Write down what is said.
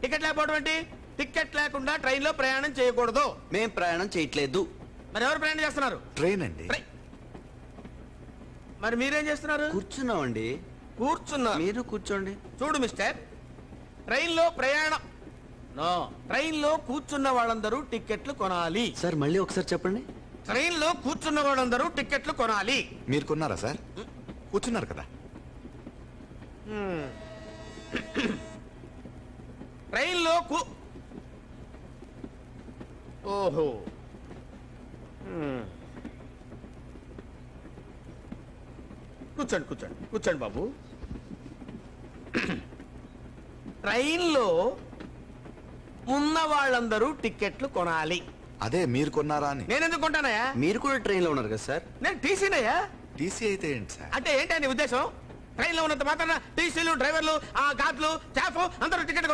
Ticket లేకపోవడం ఏంటి? Ticket లేకుండా ట్రైన్ లో ప్రయాణం చేయకూడదు. మేం ప్రయాణం చేయట్లేదు. మరి ఎవరు ప్రయాణం చేస్తున్నారు? ట్రైన్ అండి. మరి మీరేం చేస్తున్నారు? కూర్చున్నామండి. కూర్చున్నారు. మీరు కూర్చోండి. చూడు మిస్టర్, ట్రైన్ లో ప్రయాణం నో, ట్రైన్ లో కూర్చున్న వాళ్ళందరూ టికెట్లు కొనాలి. సార్ మళ్ళీ ఒకసారి చెప్పండి. ట్రైన్ లో కూర్చున్న వాళ్ళందరూ టికెట్లు కొనాలి. మీరు కొన్నారా సార్? కూర్చున్నారు కదా. ట్రైన్ లో ఓహో, కూర్చోండి కూర్చోండి కూర్చోండి బాబు. ట్రైన్ లో ఉన్న వాళ్ళందరూ టికెట్లు కొనాలి. అదే మీరు కొన్నారా అని. నేను ఎందుకు కొంటానయ్యా? మీరు కూడా ట్రైన్ లో ఉన్నారు కదా సార్? నేను టీసీనయ్యా. టీసీ అయితే ఏంటి సార్? అంటే ఏంటి నీ ఉద్దేశం? ట్రైన్ లో ఉన్నంత మాత్రాన టీసీలు, డ్రైవర్లు, ఆ గార్డులు, స్టాఫ్ అందరూ టికెట్